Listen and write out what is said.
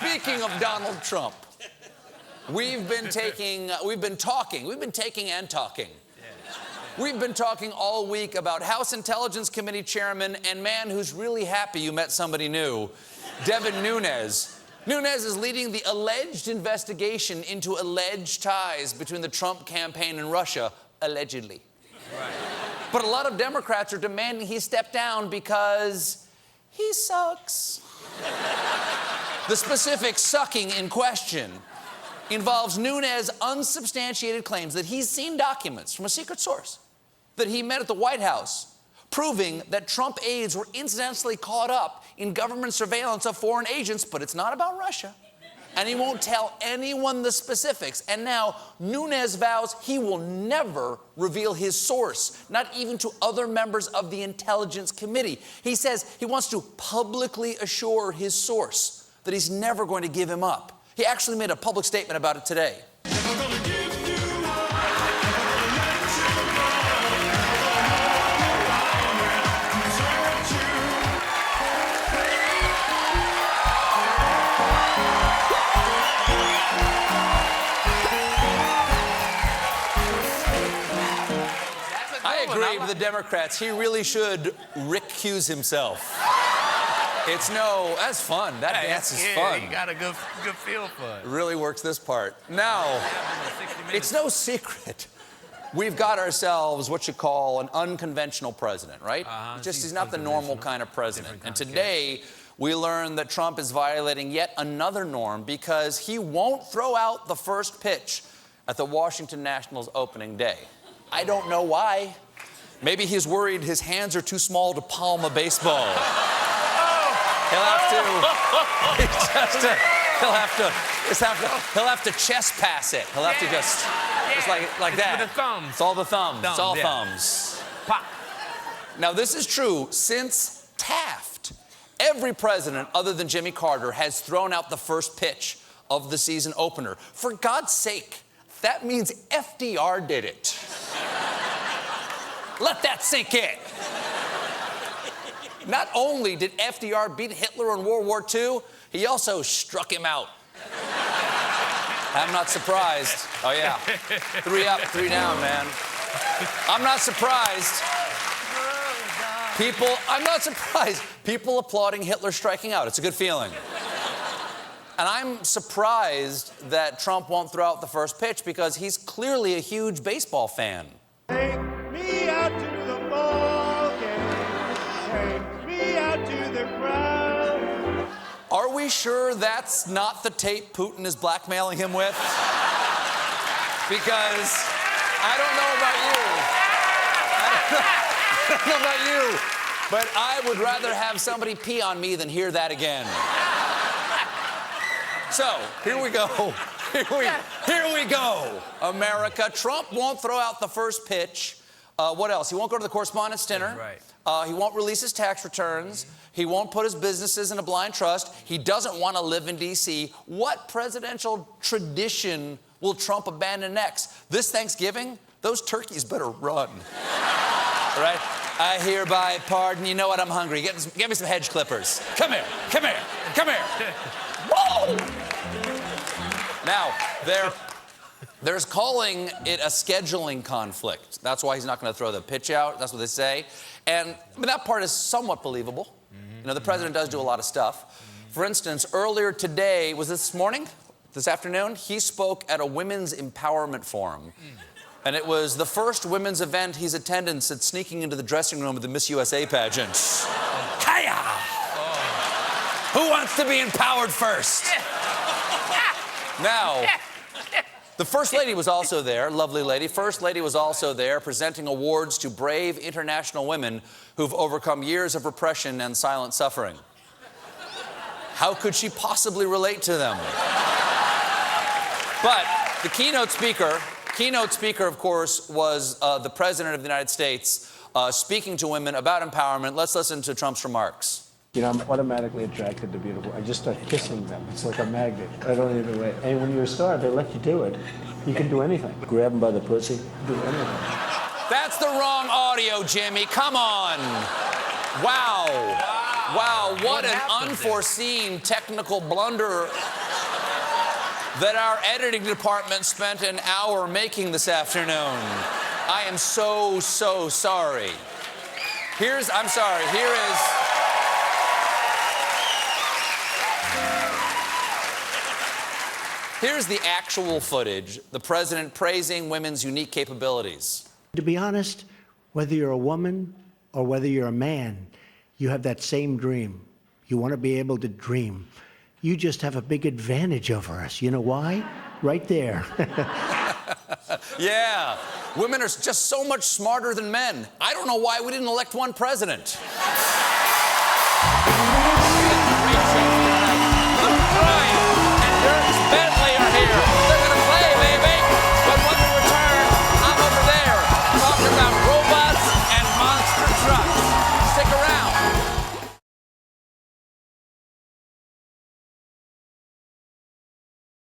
Speaking of Donald Trump, we've been taking and talking. We've been talking all week about House Intelligence Committee Chairman and man who's really happy you met somebody new, Devon Nunes. Nunes is leading the alleged investigation into alleged ties between the Trump campaign and Russia, allegedly. Right. But a lot of Democrats are demanding he step down because he sucks. The specific sucking in question involves Nunes' unsubstantiated claims that he's seen documents from a secret source that he met at the White House proving that Trump aides were incidentally caught up in government surveillance of foreign agents, but it's not about Russia. And he won't tell anyone the specifics. And now Nunes vows he will never reveal his source, not even to other members of the Intelligence Committee. He says he wants to publicly assure his source that he's never going to give him up. He actually made a public statement about it today. I agree with the Democrats. He really should recuse himself. That's fun. That dance is fun. You got a good feel for it. It really works this part. Now, it's no secret. We've got ourselves what you call an unconventional president, right? He's not the normal kind of president. And today, we learned that Trump is violating yet another norm because he won't throw out the first pitch at the Washington Nationals opening day. I don't know why. Maybe he's worried his hands are too small to palm a baseball. He'll have to chest pass it. He'll have to just like that. With the thumbs. It's all the thumbs. It's all thumbs. Pop. Now, this is true since Taft. Every president other than Jimmy Carter has thrown out the first pitch of the season opener. For God's sake, that means FDR did it. Let that sink in. Not only did FDR beat Hitler in World War II, he also struck him out. I'm not surprised. Oh, yeah. 3 up, 3 down, man. I'm not surprised. I'm not surprised. People applauding Hitler striking out. It's a good feeling. And I'm surprised that Trump won't throw out the first pitch because he's clearly a huge baseball fan. Take me out to the ball game. Take me out to the crowd. Are we sure that's not the tape Putin is blackmailing him with? Because I don't know about you, but I would rather have somebody pee on me than hear that again. So, here we go. Here we go, America. Trump won't throw out the first pitch. What else? He won't go to the correspondents' dinner. Right. He won't release his tax returns. He won't put his businesses in a blind trust. He doesn't want to live in D.C. What presidential tradition will Trump abandon next? This Thanksgiving, those turkeys better run. Right? I hereby pardon. You know what? I'm hungry. Get me some hedge clippers. Come here. Come here. Come here. Whoa! Now, there's calling it a scheduling conflict. That's why he's not going to throw the pitch out. That's what they say. And that part is somewhat believable. You know, the president does do a lot of stuff. For instance, earlier today, was this morning? This afternoon? He spoke at a women's empowerment forum. And it was the first women's event he's attended since sneaking into the dressing room of the Miss USA pageant. Hiya! Who wants to be empowered first? Now, the First Lady was also there, lovely lady. First Lady was also there presenting awards to brave international women who've overcome years of repression and silent suffering. How could she possibly relate to them? But the keynote speaker, of course, was the President of the United States speaking to women about empowerment. Let's listen to Trump's remarks. You know, I'm automatically attracted to beautiful. I just start kissing them. It's like a magnet. I don't even wait. And when you're a star, they let you do it. You can do anything. Grab them by the pussy, do anything. That's the wrong audio, Jimmy. Come on. Wow. Wow, what an happened unforeseen technical blunder that our editing department spent an hour making this afternoon. I am so, so sorry. I'm sorry, here's the actual footage, the president praising women's unique capabilities. To be honest, whether you're a woman or whether you're a man, you have that same dream. You want to be able to dream. You just have a big advantage over us. You know why? Right there. Yeah, women are just so much smarter than men. I don't know why we didn't elect one president.